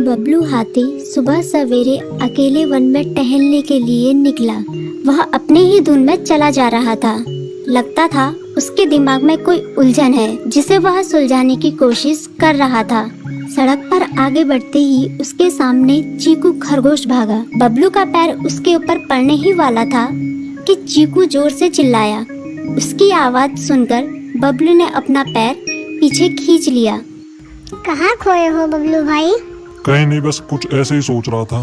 बबलू हाथी सुबह सवेरे अकेले वन में टहलने के लिए निकला। वह अपने ही धुन में चला जा रहा था। लगता था उसके दिमाग में कोई उलझन है जिसे वह सुलझाने की कोशिश कर रहा था। सड़क पर आगे बढ़ते ही उसके सामने चीकू खरगोश भागा। बबलू का पैर उसके ऊपर पड़ने ही वाला था कि चीकू जोर से चिल्लाया। उसकी आवाज सुनकर बबलू ने अपना पैर पीछे खींच लिया। कहाँ खोए हो बबलू भाई? कहीं नहीं, बस कुछ ऐसे ही सोच रहा था।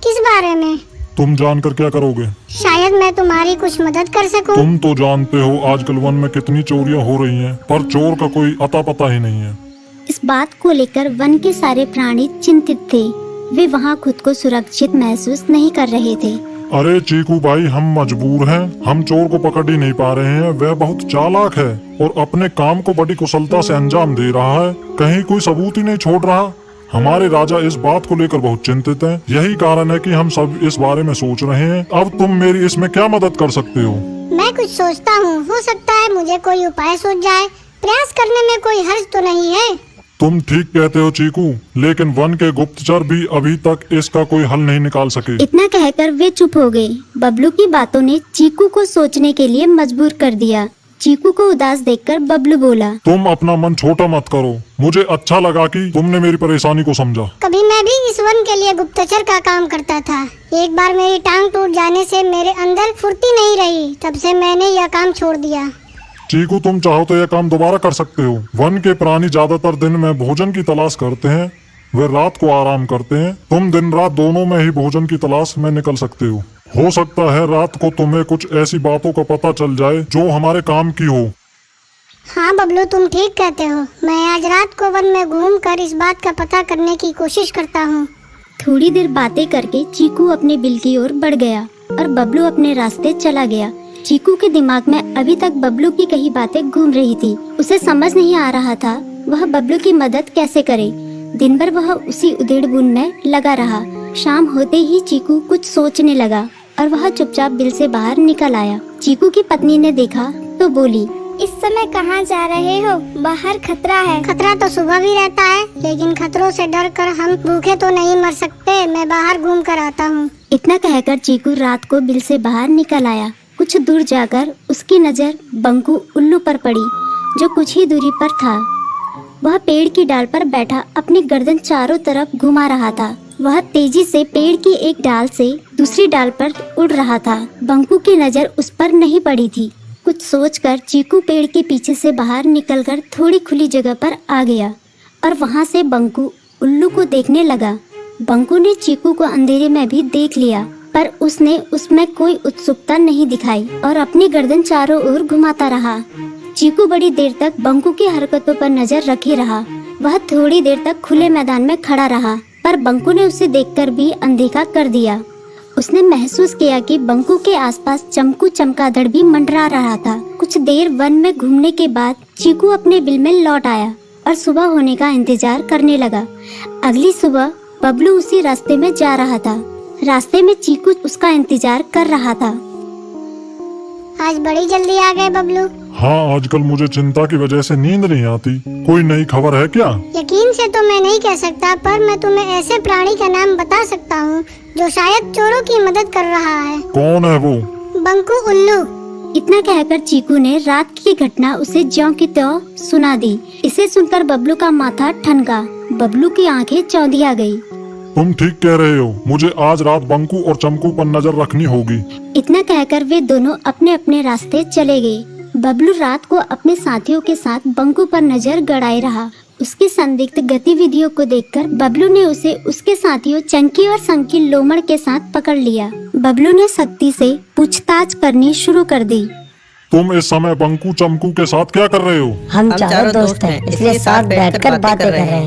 किस बारे में? तुम जानकर क्या करोगे? शायद मैं तुम्हारी कुछ मदद कर सकूं। तुम तो जानते हो आजकल वन में कितनी चोरियां हो रही हैं, पर चोर का कोई अता पता ही नहीं है। इस बात को लेकर वन के सारे प्राणी चिंतित थे। वे वहाँ खुद को सुरक्षित महसूस नहीं कर रहे थे। अरे चीकू भाई, हम मजबूर हैं। हम चोर को पकड़ ही नहीं पा रहे हैं। वह बहुत चालाक है और अपने काम को बड़ी कुशलता से अंजाम दे रहा है। कहीं कोई सबूत ही नहीं छोड़ रहा। हमारे राजा इस बात को लेकर बहुत चिंतित हैं। यही कारण है कि हम सब इस बारे में सोच रहे हैं। अब तुम मेरी इसमें क्या मदद कर सकते हो? मैं कुछ सोचता हूँ, हो सकता है मुझे कोई उपाय सूझ जाए। प्रयास करने में कोई हर्ज तो नहीं है। तुम ठीक कहते हो चीकू, लेकिन वन के गुप्तचर भी अभी तक इसका कोई हल नहीं निकाल सके। इतना कहकर वे चुप हो गए। बबलू की बातों ने चीकू को सोचने के लिए मजबूर कर दिया। चीकू को उदास देखकर बबलू बोला, तुम अपना मन छोटा मत करो। मुझे अच्छा लगा कि तुमने मेरी परेशानी को समझा। कभी मैं भी इस वन के लिए गुप्तचर का काम करता था। एक बार मेरी टांग टूट जाने से मेरे अंदर फुर्ती नहीं रही। तब से मैंने यह काम छोड़ दिया। चीकू, तुम चाहो तो यह काम दोबारा कर सकते हो। वन के प्राणी ज्यादातर दिन में भोजन की तलाश करते हैं, वे रात को आराम करते हैं। तुम दिन रात दोनों में ही भोजन की तलाश में निकल सकते हो सकता है रात को तुम्हें कुछ ऐसी बातों का पता चल जाए जो हमारे काम की हो। हाँ बबलू, तुम ठीक कहते हो। मैं आज रात को वन में घूम कर इस बात का पता करने की कोशिश करता हूँ। थोड़ी देर बातें करके चीकू अपने बिल की ओर बढ़ गया और बबलू अपने रास्ते चला गया। चीकू के दिमाग में अभी तक बबलू की कही बातें घूम रही थी। उसे समझ नहीं आ रहा था वह बबलू की मदद कैसे करे। दिन भर वह उसी उधेड़-बुन में लगा रहा। शाम होते ही चीकू कुछ सोचने लगा और वह चुपचाप बिल से बाहर निकल आया। चीकू की पत्नी ने देखा तो बोली, इस समय कहाँ जा रहे हो? बाहर खतरा है। खतरा तो सुबह भी रहता है, लेकिन खतरों से डर कर हम भूखे तो नहीं मर सकते। मैं बाहर घूम कर आता हूँ। इतना कहकर चीकू रात को बिल से बाहर निकल आया। कुछ दूर जाकर उसकी नजर बंकू उल्लू पर पड़ी, जो कुछ ही दूरी पर था। वह पेड़ की डाल पर बैठा अपनी गर्दन चारों तरफ घुमा रहा था। वह तेजी से पेड़ की एक डाल से दूसरी डाल पर उड़ रहा था। बंकू की नजर उस पर नहीं पड़ी थी। कुछ सोचकर चीकू पेड़ के पीछे से बाहर निकलकर थोड़ी खुली जगह पर आ गया और वहां से बंकू उल्लू को देखने लगा। बंकू ने चीकू को अंधेरे में भी देख लिया, पर उसने उसमें कोई उत्सुकता नहीं दिखाई और अपनी गर्दन चारों ओर घुमाता रहा। चीकू बड़ी देर तक बंकू की हरकतों पर नजर रखे रहा। वह थोड़ी देर तक खुले मैदान में खड़ा रहा, पर बंकू ने उसे देखकर भी अनदेखा कर दिया। उसने महसूस किया कि बंकू के आसपास चमकू चमगादड़ भी मंडरा रहा था। कुछ देर वन में घूमने के बाद चीकू अपने बिल में लौट आया और सुबह होने का इंतजार करने लगा। अगली सुबह बबलू उसी रास्ते में जा रहा था। रास्ते में चीकू उसका इंतजार कर रहा था। आज बड़ी जल्दी आ गए बबलू। हाँ, आजकल मुझे चिंता की वजह से नींद नहीं आती। कोई नई खबर है क्या? यकीन से तो मैं नहीं कह सकता, पर मैं तुम्हें ऐसे प्राणी का नाम बता सकता हूँ जो शायद चोरों की मदद कर रहा है। कौन है वो? बंकू उल्लू। इतना कहकर चीकू ने रात की घटना उसे ज्यों की त्यों सुना दी। इसे सुनकर बबलू का माथा ठनका। बबलू की आंखें चौंधिया गई। तुम ठीक कह रहे हो। मुझे आज रात बंकू और चमकू पर नजर रखनी होगी। इतना कहकर वे दोनों अपने अपने रास्ते चले गए। बबलू रात को अपने साथियों के साथ बंकू पर नजर गड़ाए रहा। उसकी संदिग्ध गतिविधियों को देखकर बबलू ने उसे उसके साथियों चंकी और संकी लोमड़ के साथ पकड़ लिया। बबलू ने सख्ती से पूछताछ करनी शुरू कर दी। तुम इस समय बंकू चमकू के साथ क्या कर रहे हो? हम चारों दोस्त हैं, इसलिए साथ बैठकर बातें कर रहे हैं।